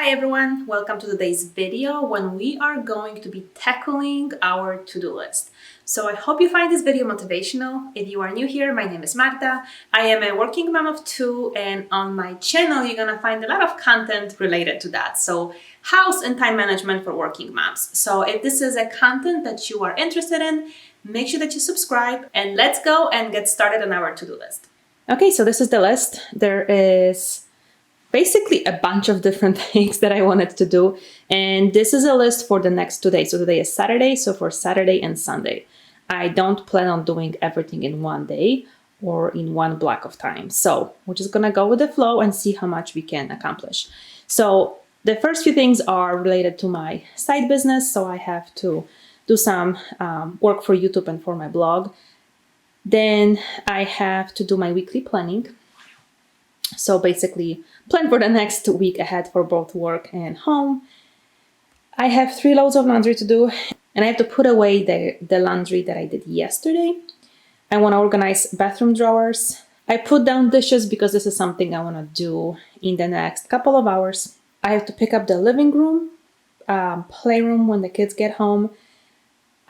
Hi everyone, welcome to today's video when we are going to be tackling our to-do list. So I hope you find this video motivational. If you are new here, my name is Marta. I am a working mom of two, and on my channel you're gonna find a lot of content related to that. So house and time management for working moms. So if this is a content that you are interested in, make sure that you subscribe and let's go and get started on our to-do list. Okay, so this is the list. There is basically a bunch of different things that I wanted to do. And this is a list for the next 2 days. So today is Saturday, so for Saturday and Sunday. I don't plan on doing everything in one day or in one block of time. So we're just gonna go with the flow and see how much we can accomplish. So the first few things are related to my side business. So I have to do some work for YouTube and for my blog. Then I have to do my weekly planning. So basically plan for the next week ahead for both work and home. I have 3 loads of laundry to do, and I have to put away the laundry that I did yesterday. I want to organize bathroom drawers. I put down dishes because this is something I want to do in the next couple of hours. I have to pick up the living room, playroom when the kids get home.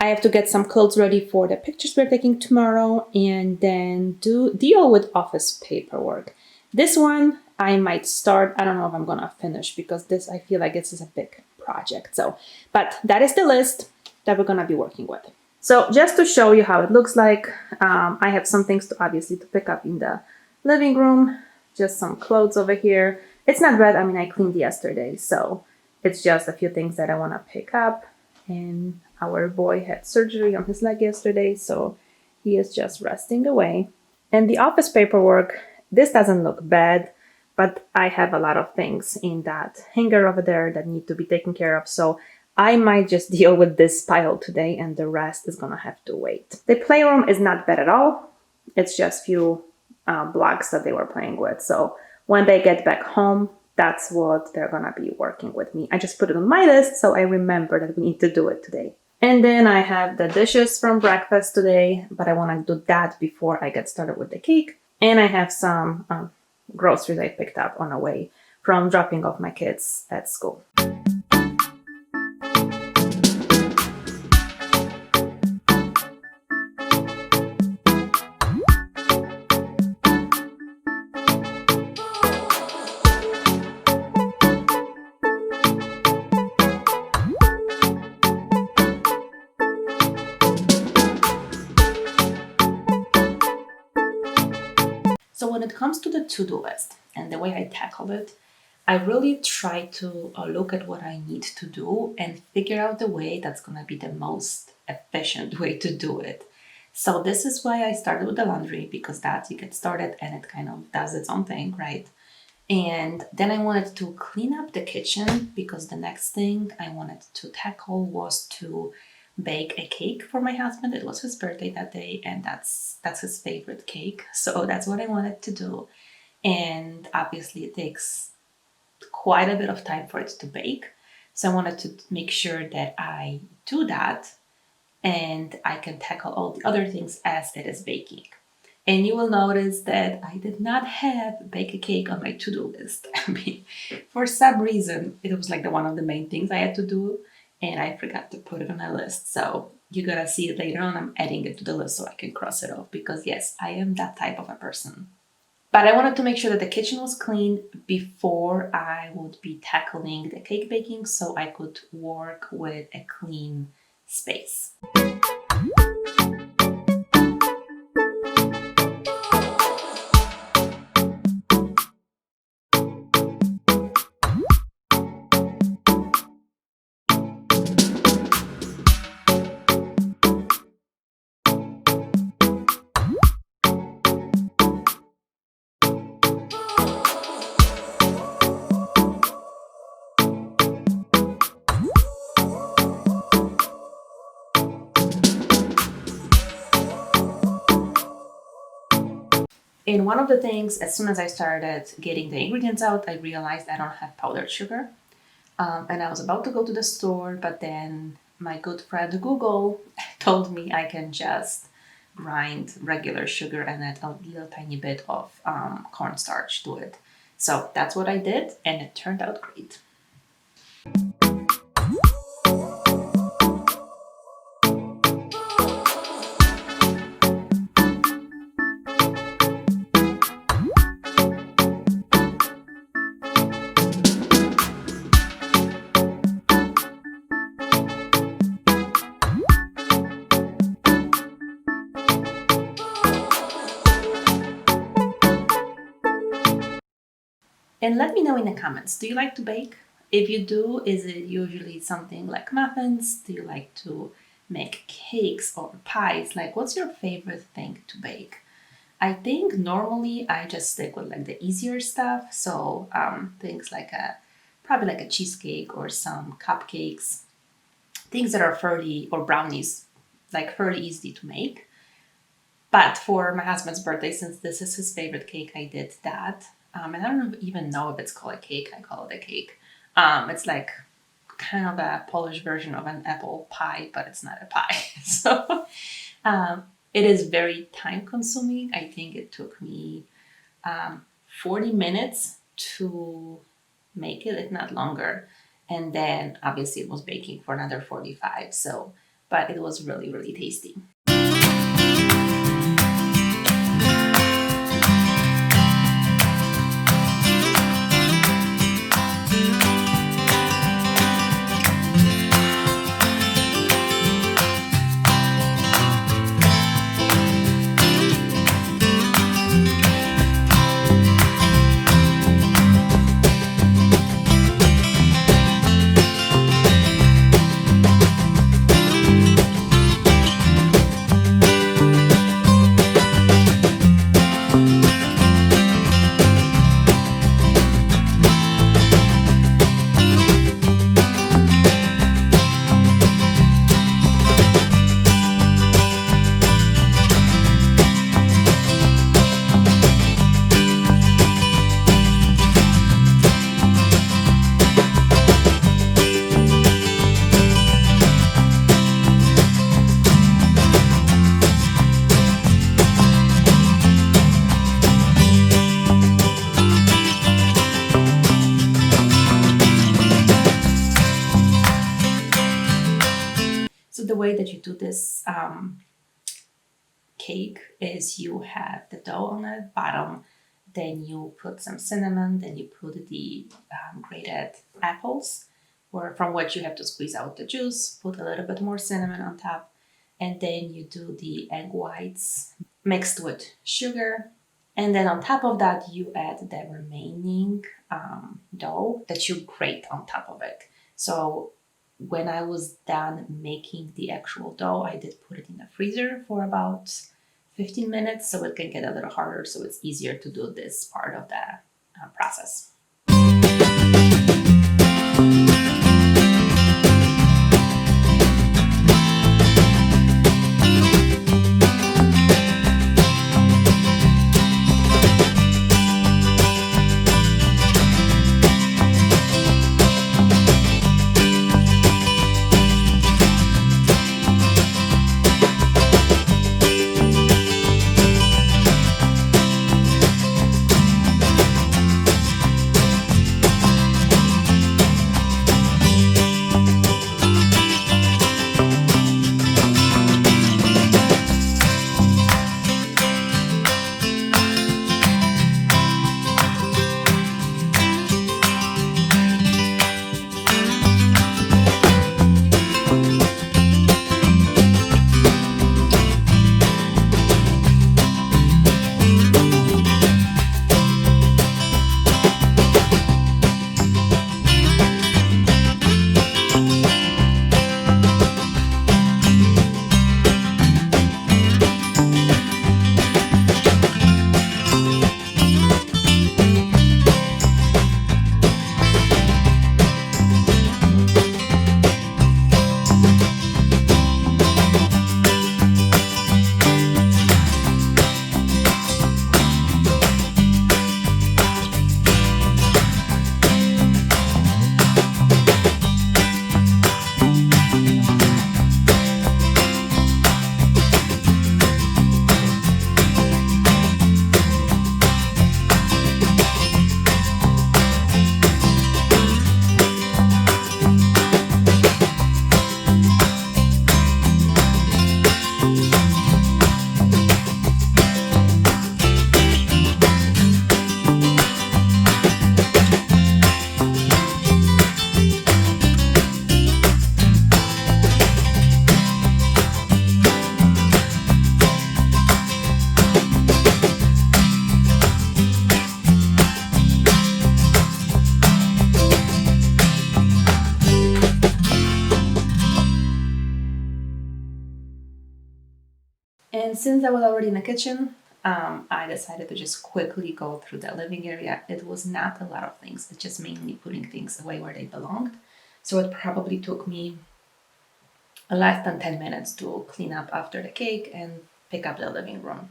I have to get some clothes ready for the pictures we're taking tomorrow, and then deal with office paperwork. This one I might start. I don't know if I'm gonna finish because this, I feel like this is a big project. So, but that is the list that we're gonna be working with. So just to show you how it looks like, I have some things to obviously to pick up in the living room. Just some clothes over here. It's not bad. I mean, I cleaned yesterday, so it's just a few things that I want to pick up. And our boy had surgery on his leg yesterday, so he is just resting away. And the office paperwork, this doesn't look bad, but I have a lot of things in that hanger over there that need to be taken care of. So I might just deal with this pile today and the rest is gonna have to wait. The playroom is not bad at all. It's just few blocks that they were playing with. So when they get back home, that's what they're gonna be working with me. I just put it on my list so I remember that we need to do it today. And then I have the dishes from breakfast today, but I wanna do that before I get started with the cake. And I have some groceries I picked up on the way from dropping off my kids at school. So when it comes to the to-do list and the way I tackle it, I really try to look at what I need to do and figure out the way that's going to be the most efficient way to do it. So this is why I started with the laundry, because that you get started and it kind of does its own thing, right? And then I wanted to clean up the kitchen because the next thing I wanted to tackle was to bake a cake for my husband. It was his birthday that day, and that's his favorite cake. So that's what I wanted to do. And obviously it takes quite a bit of time for it to bake. So I wanted to make sure that I do that and I can tackle all the other things as it is baking. And you will notice that I did not have bake a cake on my to-do list. I mean, for some reason, it was like one of the main things I had to do, and I forgot to put it on my list. So you're gonna see it later on. I'm adding it to the list so I can cross it off because yes, I am that type of a person. But I wanted to make sure that the kitchen was clean before I would be tackling the cake baking so I could work with a clean space. And one of the things, as soon as I started getting the ingredients out, I realized I don't have powdered sugar. And I was about to go to the store, but then my good friend Google told me I can just grind regular sugar and add a little tiny bit of cornstarch to it. So that's what I did, and it turned out great. And let me know in the comments, do you like to bake? If you do, is it usually something like muffins? Do you like to make cakes or pies? Like, what's your favorite thing to bake? I think normally I just stick with like the easier stuff. So things like probably like a cheesecake or some cupcakes, things that are fairly, or brownies, like fairly easy to make. But for my husband's birthday, since this is his favorite cake, I did that. And I don't even know if it's called a cake. I call it a cake. It's like kind of a Polish version of an apple pie, but it's not a pie. So it is very time consuming. I think it took me 40 minutes to make it, if not longer. And then obviously it was baking for another 45. So, but it was really, really tasty. So the way that you do this cake is you have the dough on the bottom, then you put some cinnamon, then you put the grated apples, or from which you have to squeeze out the juice, put a little bit more cinnamon on top, and then you do the egg whites mixed with sugar. And then on top of that, you add the remaining dough that you grate on top of it. So when I was done making the actual dough, I did put it in the freezer for about 15 minutes so it can get a little harder, so it's easier to do this part of the process. And since I was already in the kitchen, I decided to just quickly go through the living area. It was not a lot of things. It's just mainly putting things away where they belonged. So it probably took me less than 10 minutes to clean up after the cake and pick up the living room.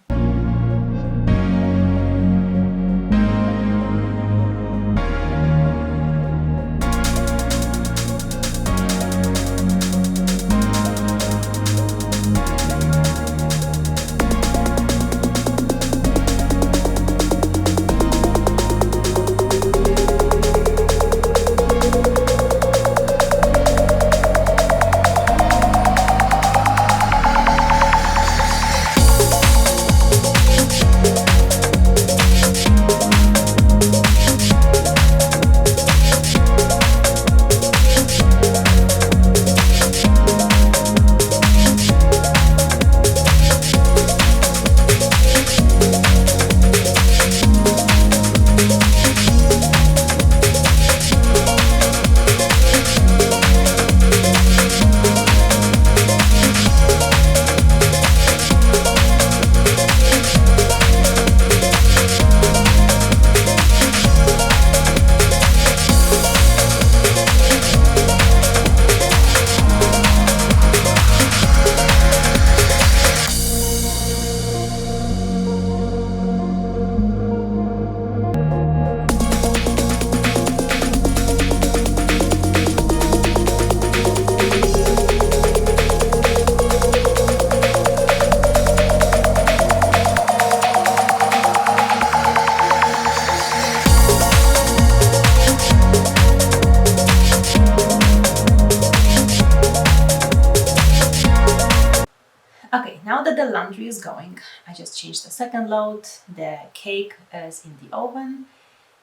Okay, now that the laundry is going, I just changed the second load. The cake is in the oven,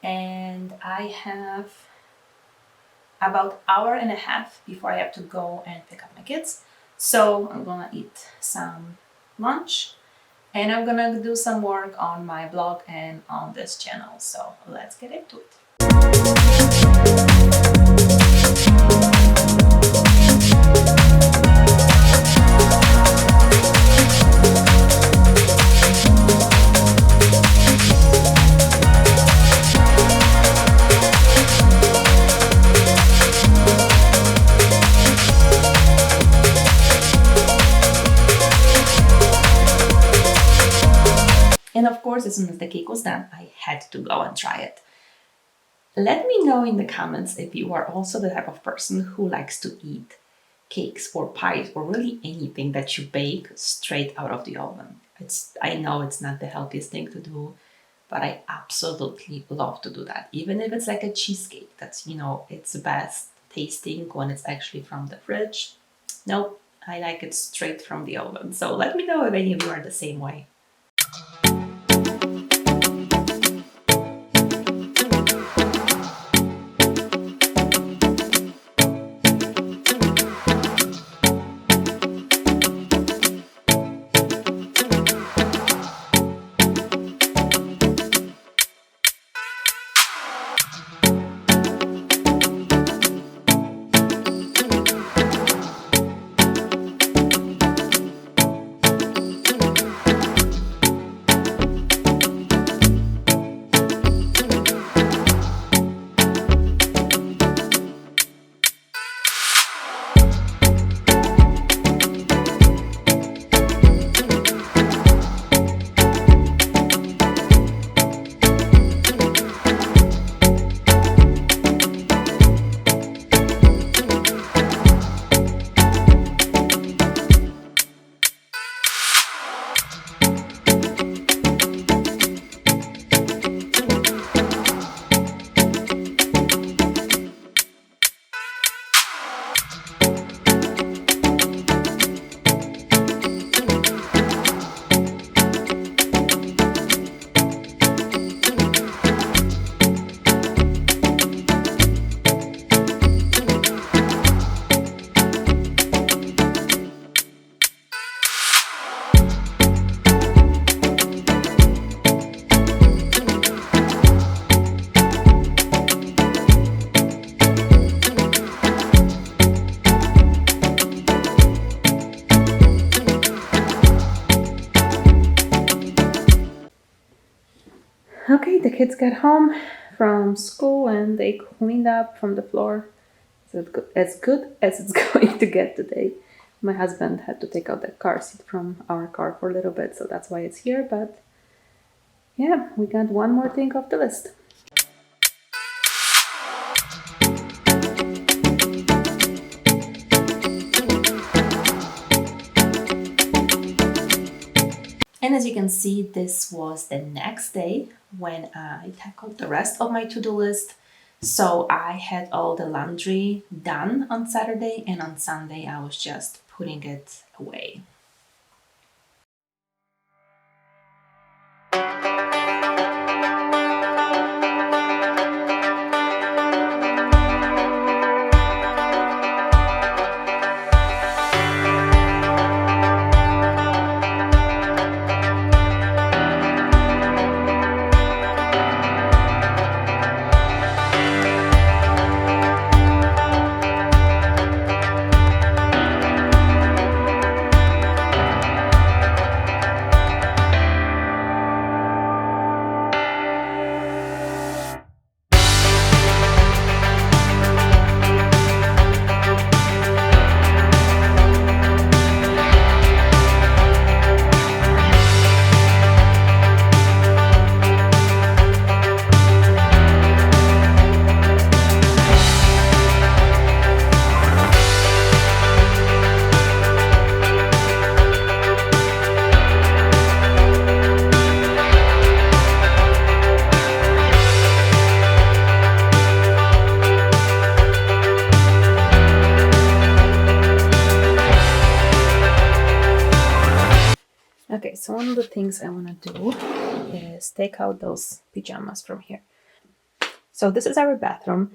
and I have about hour and a half before I have to go and pick up my kids. So I'm gonna eat some lunch, and I'm gonna do some work on my blog and on this channel. So let's get into it. And of course, as soon as the cake was done, I had to go and try it. Let me know in the comments if you are also the type of person who likes to eat cakes or pies or really anything that you bake straight out of the oven. I know it's not the healthiest thing to do, but I absolutely love to do that. Even if it's like a cheesecake, that's, it's best tasting when it's actually from the fridge. Nope, I like it straight from the oven. So let me know if any of you are the same way. Okay, the kids got home from school and they cleaned up from the floor. It's as good as it's going to get today. My husband had to take out the car seat from our car for a little bit, so that's why it's here. But yeah, we got one more thing off the list. And as you can see, this was the next day when I tackled the rest of my to-do list. So I had all the laundry done on Saturday, and on Sunday I was just putting it away. Okay, so one of the things I want to do is take out those pajamas from here. So this is our bathroom.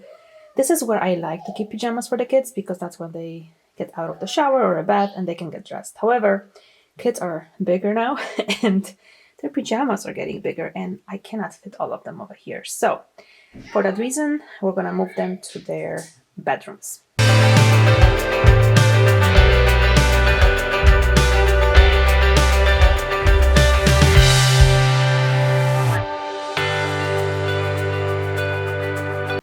This is where I like to keep pajamas for the kids because that's when they get out of the shower or a bath and they can get dressed. However, kids are bigger now and their pajamas are getting bigger and I cannot fit all of them over here. So for that reason, we're going to move them to their bedrooms.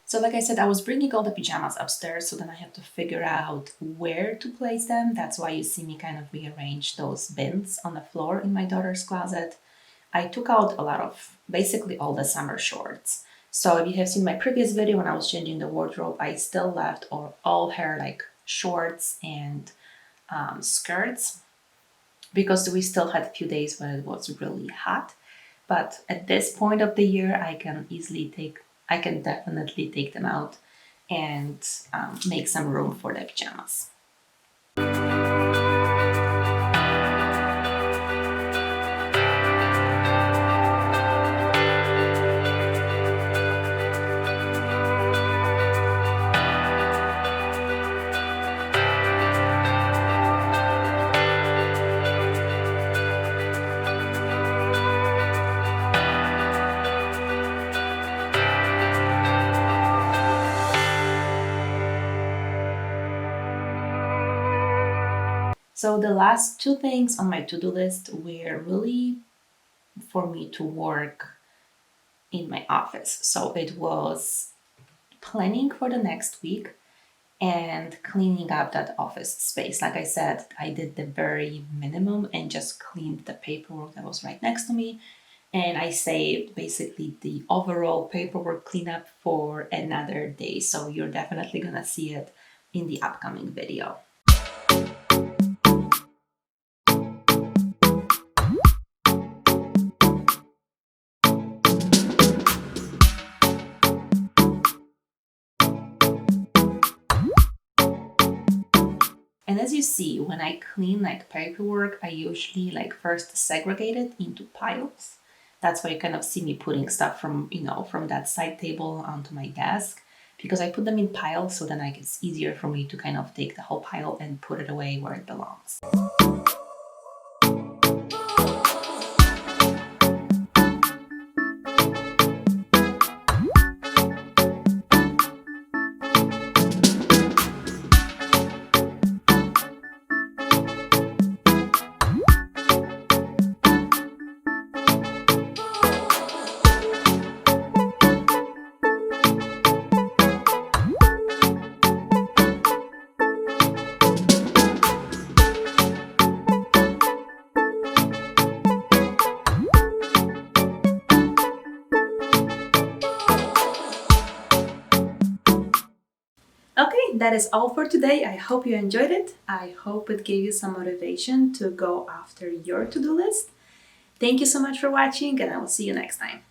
So like I said, I was bringing all the pajamas upstairs, so then I had to figure out where to place them. That's why you see me kind of rearrange those bins on the floor in my daughter's closet. I took out a lot of, basically all the summer shorts. So if you have seen my previous video when I was changing the wardrobe, I still left all her like shorts and skirts because we still had a few days when it was really hot. But at this point of the year, I can definitely take them out and make some room for the pajamas. So the last two things on my to-do list were really for me to work in my office. So it was planning for the next week and cleaning up that office space. Like I said, I did the very minimum and just cleaned the paperwork that was right next to me. And I saved basically the overall paperwork cleanup for another day. So you're definitely gonna see it in the upcoming video. And as you see, when I clean like paperwork, I usually like first segregate it into piles. That's why you kind of see me putting stuff from that side table onto my desk, because I put them in piles so then it's easier for me to kind of take the whole pile and put it away where it belongs. that is all for today. I hope you enjoyed it. I hope it gave you some motivation to go after your to-do list. Thank you so much for watching, and I will see you next time.